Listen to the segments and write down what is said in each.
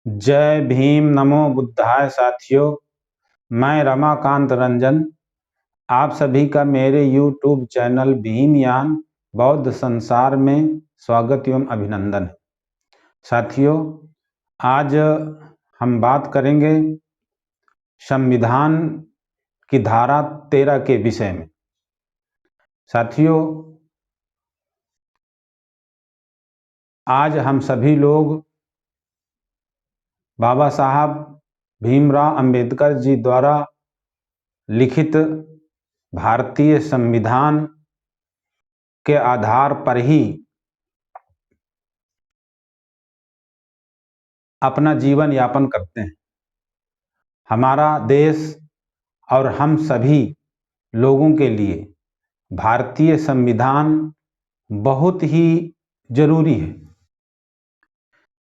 जय भीम, नमो बुद्धाय। साथियों, मैं रमाकांत रंजन आप सभी का मेरे YouTube चैनल भीमयान बौद्ध संसार में स्वागत एवं अभिनंदन है। साथियों, आज हम बात करेंगे संविधान की धारा 13 के विषय में। साथियों, आज हम सभी लोग बाबा साहब भीमराव अंबेडकर जी द्वारा लिखित भारतीय संविधान के आधार पर ही अपना जीवन यापन करते हैं। हमारा देश और हम सभी लोगों के लिए भारतीय संविधान बहुत ही जरूरी है।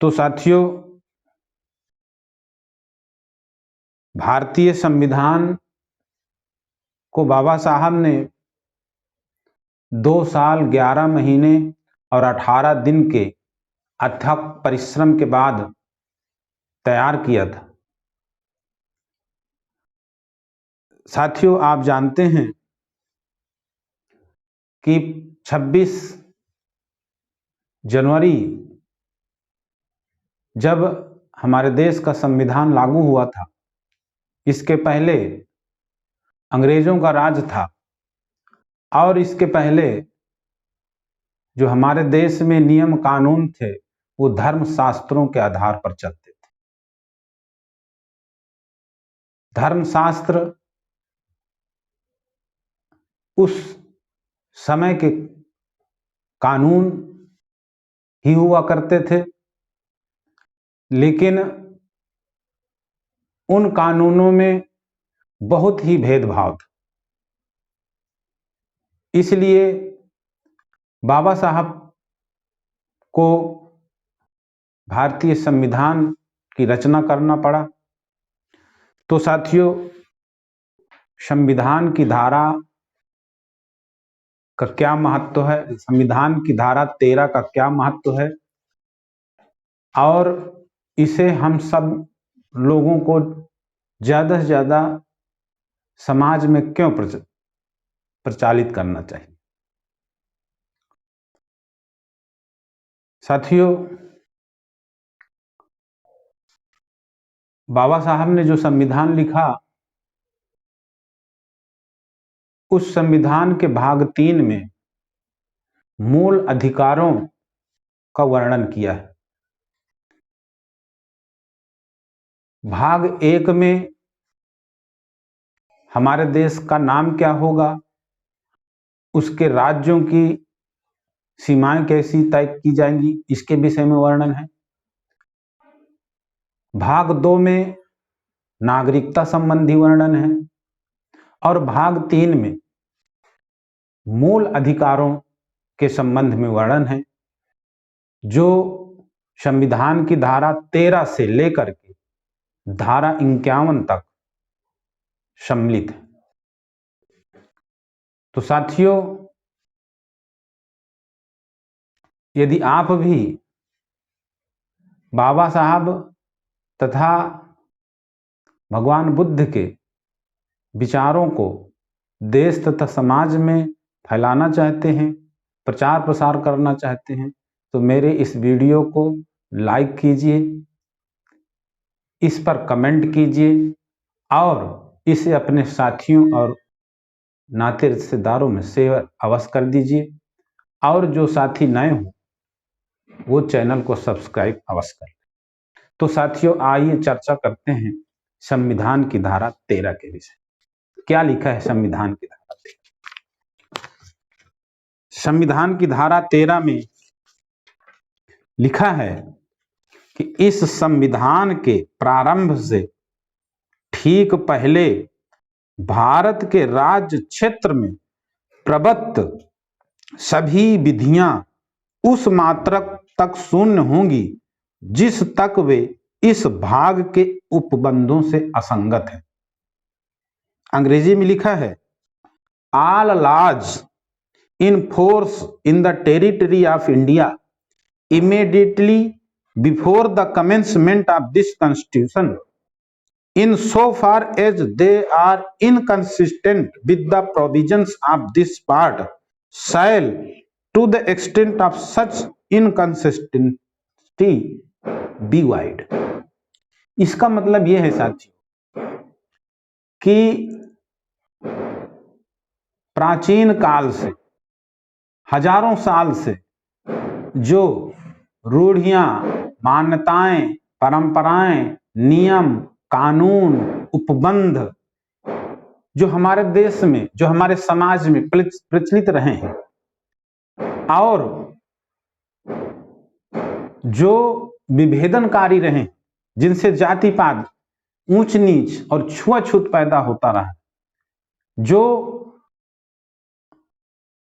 तो साथियों, भारतीय संविधान को बाबा साहब ने 2 साल 11 महीने और 18 दिन के अथक परिश्रम के बाद तैयार किया था। साथियों, आप जानते हैं कि 26 जनवरी जब हमारे देश का संविधान लागू हुआ था, इसके पहले अंग्रेजों का राज था और इसके पहले जो हमारे देश में नियम कानून थे वो धर्म शास्त्रों के आधार पर चलते थे। धर्मशास्त्र उस समय के कानून ही हुआ करते थे, लेकिन उन कानूनों में बहुत ही भेदभाव था। इसलिए बाबा साहब को भारतीय संविधान की रचना करना पड़ा। तो साथियों, संविधान की धारा का क्या महत्व है, संविधान की धारा 13 का क्या महत्व है और इसे हम सब लोगों को ज़्यादा से ज़्यादा समाज में क्यों प्रचालित करना चाहिए। साथियों, बाबा साहब ने जो संविधान लिखा, उस संविधान के भाग 3 में मूल अधिकारों का वर्णन किया है। भाग 1 में हमारे देश का नाम क्या होगा, उसके राज्यों की सीमाएं कैसी तय की जाएंगी, इसके विषय में वर्णन है। भाग 2 में नागरिकता संबंधी वर्णन है और भाग 3 में मूल अधिकारों के संबंध में वर्णन है, जो संविधान की धारा 13 से लेकर के धारा 51 तक सम्मिलित है। तो साथियों, यदि आप भी बाबा साहब तथा भगवान बुद्ध के विचारों को देश तथा समाज में फैलाना चाहते हैं, प्रचार प्रसार करना चाहते हैं, तो मेरे इस वीडियो को लाइक कीजिए, इस पर कमेंट कीजिए और इसे अपने साथियों और नाते रिश्तेदारों में शेयर अवश्य कर दीजिए और जो साथी नए हों वो चैनल को सब्सक्राइब अवश्य करें। तो साथियों, आइए चर्चा करते हैं संविधान की धारा 13 के विषय। क्या लिखा है संविधान की धारा 13? संविधान की धारा 13 में लिखा है कि इस संविधान के प्रारंभ से ठीक पहले भारत के राज्य क्षेत्र में प्रदत्त सभी विधियां उस मात्रक तक शून्य होंगी जिस तक वे इस भाग के उपबंधों से असंगत है। अंग्रेजी में लिखा है, all laws in force in the territory of India immediately before the commencement of this constitution in so far as they are inconsistent with the provisions of this part shall to the extent of such inconsistency be void। इसका मतलब यह है साथियों कि प्राचीन काल से हजारों साल से जो रूढ़ियां, मान्यताएं, परंपराएं, नियम, कानून, उपबंध जो हमारे देश में, जो हमारे समाज में प्रचलित रहे हैं और जो विभेदनकारी रहे, जिनसे जातिवाद, ऊंच नीच और छुआछूत पैदा होता रहा, जो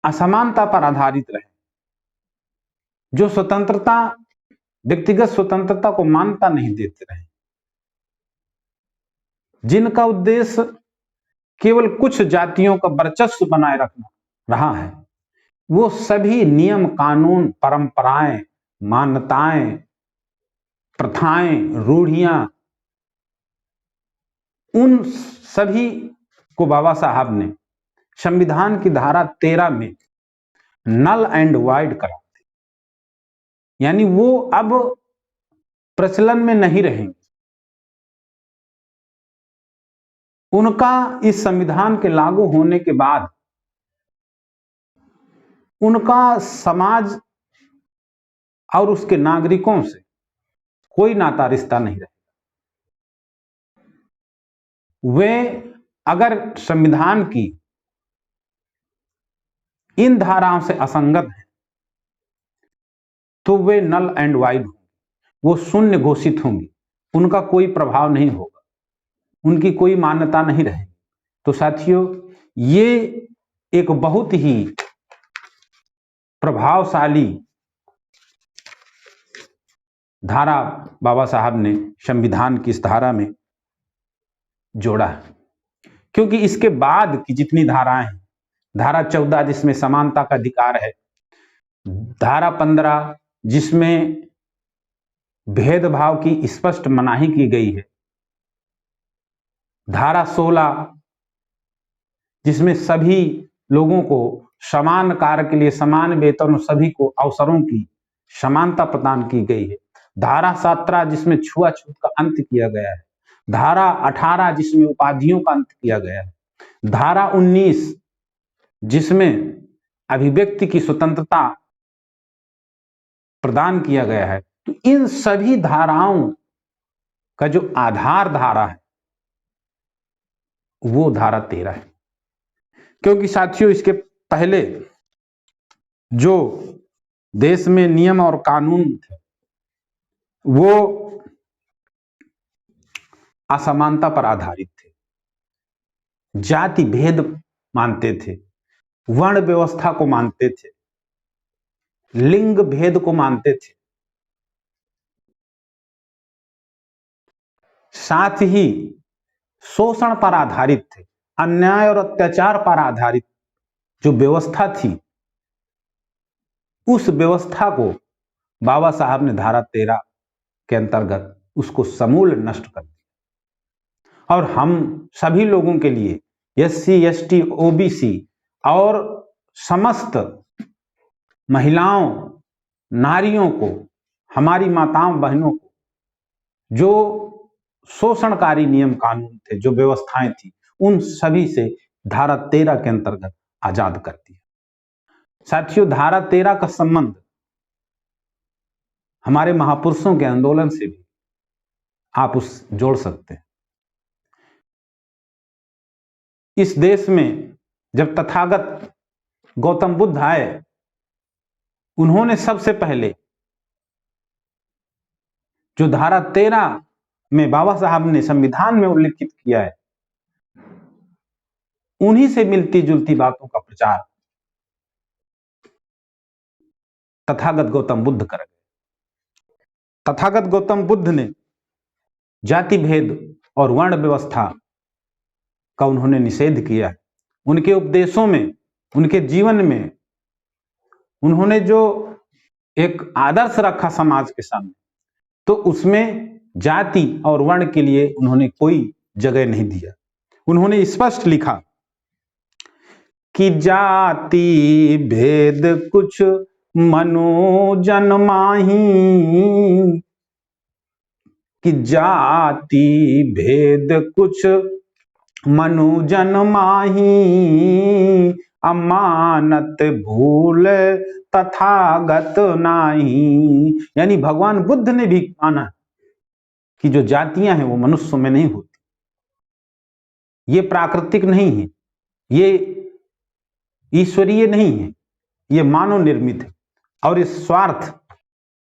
असमानता पर आधारित रहे, जो स्वतंत्रता, व्यक्तिगत स्वतंत्रता को मान्यता नहीं देते रहे, जिनका उद्देश्य केवल कुछ जातियों का वर्चस्व बनाए रखना रहा है, वो सभी नियम, कानून, परंपराएं, मान्यताएं, प्रथाएं, रूढ़ियां, उन सभी को बाबा साहब ने संविधान की धारा 13 में नल एंड वाइड करा दी, यानी वो अब प्रचलन में नहीं रहेंगे। उनका इस संविधान के लागू होने के बाद उनका समाज और उसके नागरिकों से कोई नाता रिश्ता नहीं रहेगा। वे अगर संविधान की इन धाराओं से असंगत हैं तो वे नल एंड वाइड होंगे, वो शून्य घोषित होंगी, उनका कोई प्रभाव नहीं होगा, उनकी कोई मान्यता नहीं रहेगी। तो साथियों, ये एक बहुत ही प्रभावशाली धारा बाबा साहब ने संविधान की इस धारा में जोड़ा है, क्योंकि इसके बाद की जितनी धाराएं हैं, धारा 14 जिसमें समानता का अधिकार है, धारा 15 जिसमें भेदभाव की स्पष्ट मनाही की गई है, धारा 16 जिसमें सभी लोगों को समान कार्य के लिए समान वेतन और सभी को अवसरों की समानता प्रदान की गई है, धारा 17 जिसमें छुआछूत का अंत किया गया है, धारा 18 जिसमें उपाधियों का अंत किया गया है, धारा 19 जिसमें अभिव्यक्ति की स्वतंत्रता प्रदान किया गया है। तो इन सभी धाराओं का जो आधार धारा है वो धारा 13 है, क्योंकि साथियों इसके पहले जो देश में नियम और कानून थे वो असमानता पर आधारित थे, जाति भेद मानते थे, वर्ण व्यवस्था को मानते थे, लिंग भेद को मानते थे, साथ ही शोषण पर आधारित थे, अन्याय और अत्याचार पर आधारित जो व्यवस्था थी उस व्यवस्था को बाबा साहब ने धारा 13 के अंतर्गत उसको समूल नष्ट कर दिया और हम सभी लोगों के लिए SC, ST, OBC और समस्त महिलाओं, नारियों को, हमारी माताओं बहनों को जो शोषणकारी नियम कानून थे, जो व्यवस्थाएं थी, उन सभी से धारा 13 के अंतर्गत आजाद कर दिया। साथियों, धारा 13 का संबंध हमारे महापुरुषों के आंदोलन से भी आप उस जोड़ सकते हैं। इस देश में जब तथागत गौतम बुद्ध आए, उन्होंने सबसे पहले जो धारा 13 में बाबा साहब ने संविधान में उल्लिखित किया है, उन्हीं से मिलती जुलती बातों का प्रचार तथागत गौतम बुद्ध कर गए। तथागत गौतम बुद्ध ने जाति भेद और वर्ण व्यवस्था का उन्होंने निषेध किया। उनके उपदेशों में, उनके जीवन में उन्होंने जो एक आदर्श रखा समाज के सामने, तो उसमें जाति और वर्ण के लिए उन्होंने कोई जगह नहीं दिया। उन्होंने स्पष्ट लिखा कि जाति भेद कुछ मनोजन माही, कि जाति भेद कुछ मनुजन माही, अमानत भूल तथागत नाही। यानी भगवान बुद्ध ने भी माना कि जो जातियां हैं वो मनुष्य में नहीं होती, ये प्राकृतिक नहीं है, ये ईश्वरीय नहीं है, ये मानव निर्मित है। और इस स्वार्थ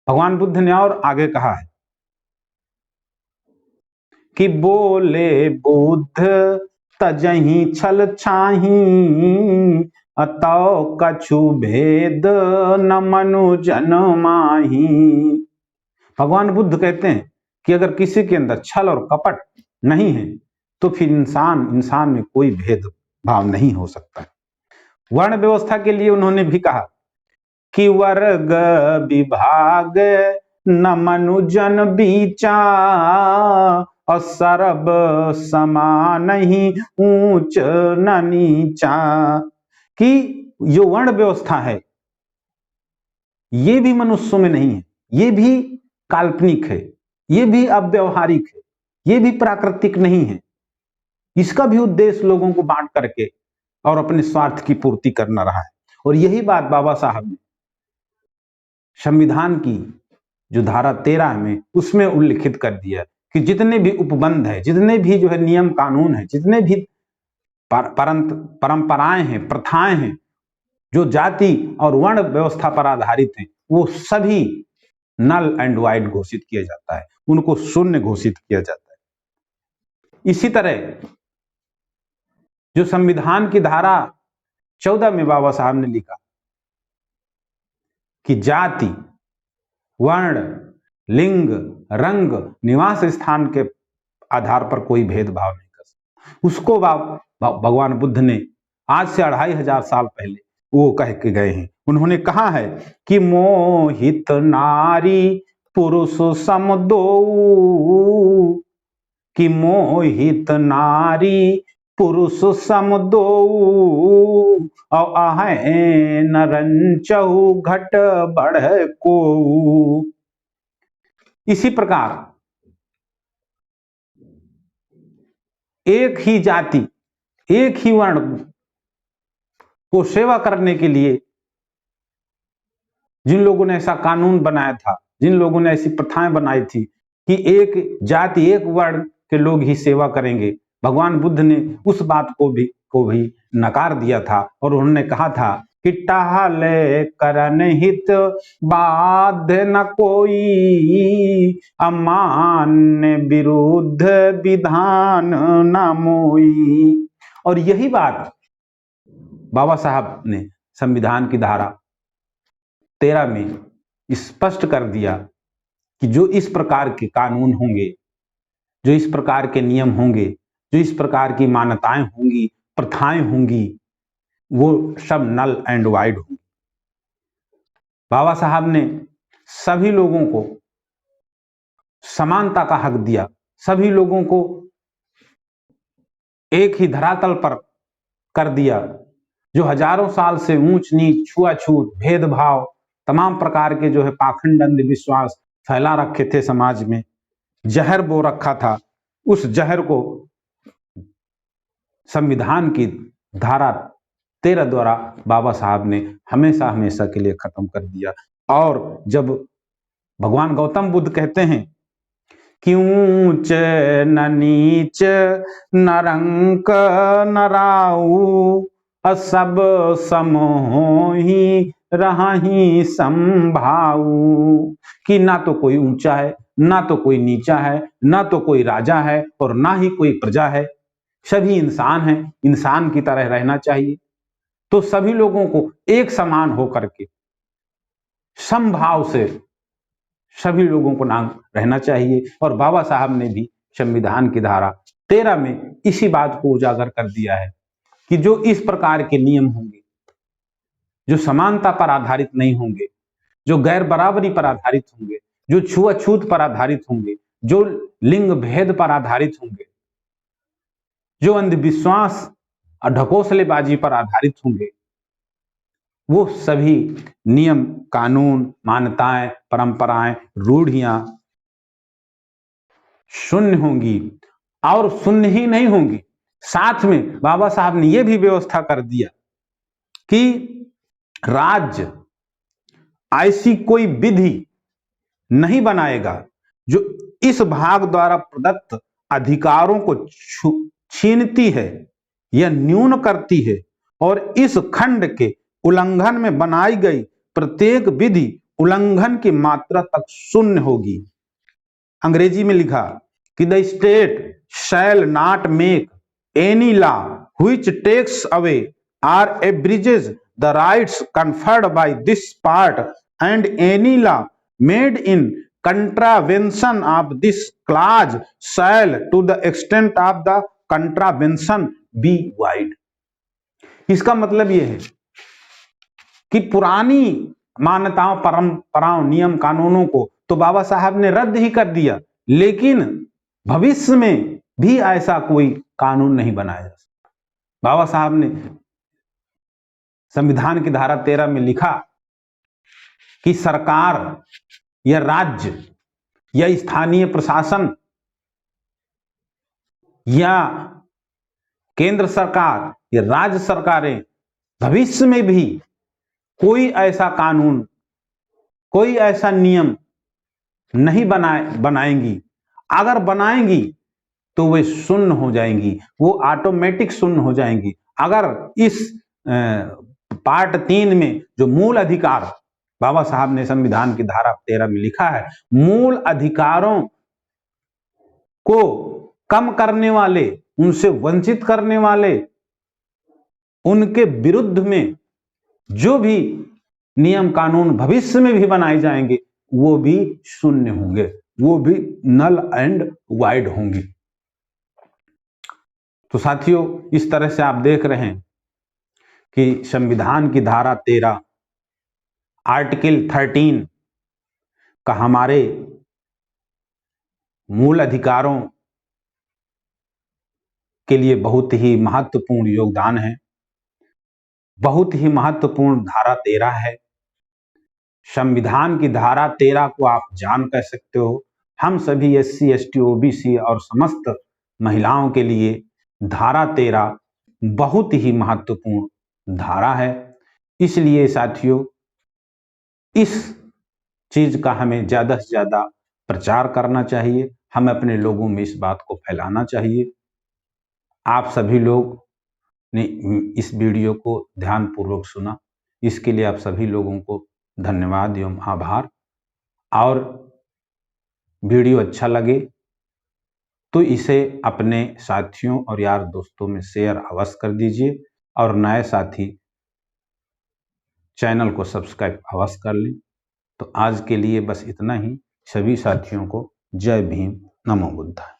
भगवान बुद्ध ने और आगे कहा है कि बोले बुद्ध तजही छल छाही, अतौ कछु भेद न मनुजन माही। भगवान बुद्ध कहते हैं कि अगर किसी के अंदर छल और कपट नहीं है तो फिर इंसान में कोई भेद भाव नहीं हो सकता। वर्ण व्यवस्था के लिए उन्होंने भी कहा कि वर्ग विभाग न मनुजन बीचा, और सर्व समान ही ऊंच न नीचा। कि जो वर्ण व्यवस्था है ये भी मनुष्यों में नहीं है, ये भी काल्पनिक है, ये भी अव्यवहारिक है, ये भी प्राकृतिक नहीं है। इसका भी उद्देश्य लोगों को बांट करके और अपने स्वार्थ की पूर्ति करना रहा है। और यही बात बाबा साहब ने संविधान की जो धारा 13 में उसमें उल्लिखित कर दिया कि जितने भी उपबंध है, जितने भी जो है नियम कानून है, जितने भी परंपराएं हैं, प्रथाएं हैं जो जाति और वर्ण व्यवस्था पर आधारित हैं, वो सभी नल एंड वाइड घोषित किया जाता है, उनको शून्य घोषित किया जाता है। इसी तरह जो संविधान की धारा 14 में बाबा साहब ने लिखा कि जाति, वर्ण, लिंग, रंग, निवास स्थान के आधार पर कोई भेदभाव नहीं कर सकता, उसको भगवान बुद्ध ने आज से 2500 साल पहले वो कह के गए हैं। उन्होंने कहा है कि मोहित नारी पुरुष सम दो, कि मोहित नारी पुरुष सम दो, और आहे न रंचहु घट बढ़ को। इसी प्रकार एक ही जाति, एक ही वर्ण को सेवा करने के लिए जिन लोगों ने ऐसा कानून बनाया था, जिन लोगों ने ऐसी प्रथाएं बनाई थी कि एक जाति एक वर्ण के लोग ही सेवा करेंगे, भगवान बुद्ध ने उस बात को भी नकार दिया था। और उन्होंने कहा था कि टहले करन हित बाध्य न कोई, अमान्य विरुद्ध विधान न मोई। और यही बात बाबा साहब ने संविधान की धारा 13 में स्पष्ट कर दिया कि जो इस प्रकार के कानून होंगे, जो इस प्रकार के नियम होंगे, जो इस प्रकार की मान्यताएं होंगी, प्रथाएं होंगी, वो सब नल एंड वाइड होंगी। बाबा साहब ने सभी लोगों को समानता का हक दिया, सभी लोगों को एक ही धरातल पर कर दिया। जो हजारों साल से ऊंच नीच, छुआछूत, भेदभाव, तमाम प्रकार के जो है पाखंड अंधविश्वास फैला रखे थे समाज में, जहर बो रखा था, उस जहर को संविधान की धारा 13 द्वारा बाबा साहब ने हमेशा हमेशा के लिए खत्म कर दिया। और जब भगवान गौतम बुद्ध कहते हैं कि ऊंच न नीच न रंक न राऊ, सब सम होहि रहि संभाऊ। कि ना तो कोई ऊंचा है, ना तो कोई नीचा है, ना तो कोई राजा है और ना ही कोई प्रजा है, सभी इंसान हैं, इंसान की तरह रहना चाहिए। तो सभी लोगों को एक समान होकर के समभाव से सभी लोगों को नाम रहना चाहिए। और बाबा साहब ने भी संविधान की धारा 13 में इसी बात को उजागर कर दिया है कि जो इस प्रकार के नियम होंगे, जो समानता पर आधारित नहीं होंगे, जो गैर बराबरी पर आधारित होंगे, जो छुआछूत पर आधारित होंगे, जो लिंग भेद पर आधारित होंगे, जो अंधविश्वास और ढकोसलेबाजी पर आधारित होंगे, वो सभी नियम, कानून, मान्यताएं, परंपराएं, रूढ़ियां शून्य होंगी। और शून्य ही नहीं होंगी, साथ में बाबा साहब ने यह भी व्यवस्था कर दिया कि राज्य ऐसी कोई विधि नहीं बनाएगा जो इस भाग द्वारा प्रदत्त अधिकारों को छीनती है या न्यून करती है, और इस खंड के उल्लंघन में बनाई गई प्रत्येक विधि उल्लंघन की मात्रा तक शून्य होगी। अंग्रेजी में लिखा कि the state shall not make any law which takes away और abridges the rights conferred by this part, and any law made in contravention of this clause shall to the extent of the contravention be void। इसका मतलब यह है कि पुरानी मान्यताओं, परंपराओं, नियम, कानूनों को तो बाबा साहब ने रद्द ही कर दिया, लेकिन भविष्य में भी ऐसा कोई कानून नहीं बनाया जा सकता। बाबा साहब ने संविधान की धारा 13 में लिखा कि सरकार या राज्य या स्थानीय प्रशासन या केंद्र सरकार या राज्य सरकारें भविष्य में भी कोई ऐसा कानून, कोई ऐसा नियम नहीं बनाएंगी। अगर बनाएंगी तो वे शून्य हो जाएंगी, वो ऑटोमेटिक शून्य हो जाएंगी। अगर इस पार्ट 3 में जो मूल अधिकार बाबा साहब ने संविधान की धारा 13 में लिखा है, मूल अधिकारों को कम करने वाले, उनसे वंचित करने वाले, उनके विरुद्ध में जो भी नियम कानून भविष्य में भी बनाए जाएंगे वो भी शून्य होंगे, वो भी नल एंड वाइड होंगे। तो साथियों, इस तरह से आप देख रहे हैं कि संविधान की धारा 13 आर्टिकल 13 का हमारे मूल अधिकारों के लिए बहुत ही महत्वपूर्ण योगदान है। बहुत ही महत्वपूर्ण धारा 13 है। संविधान की धारा 13 को आप जान कह सकते हो। हम सभी SC, ST, OBC और समस्त महिलाओं के लिए धारा 13 बहुत ही महत्वपूर्ण धारा है। इसलिए साथियों, इस चीज का हमें ज्यादा से ज्यादा प्रचार करना चाहिए, हमें अपने लोगों में इस बात को फैलाना चाहिए। आप सभी लोग ने इस वीडियो को ध्यानपूर्वक सुना, इसके लिए आप सभी लोगों को धन्यवाद एवं आभार। और वीडियो अच्छा लगे तो इसे अपने साथियों और यार दोस्तों में शेयर अवश्य कर दीजिए, और नए साथी चैनल को सब्सक्राइब अवश्य कर लें। तो आज के लिए बस इतना ही। सभी साथियों को जय भीम, नमो बुद्धाय।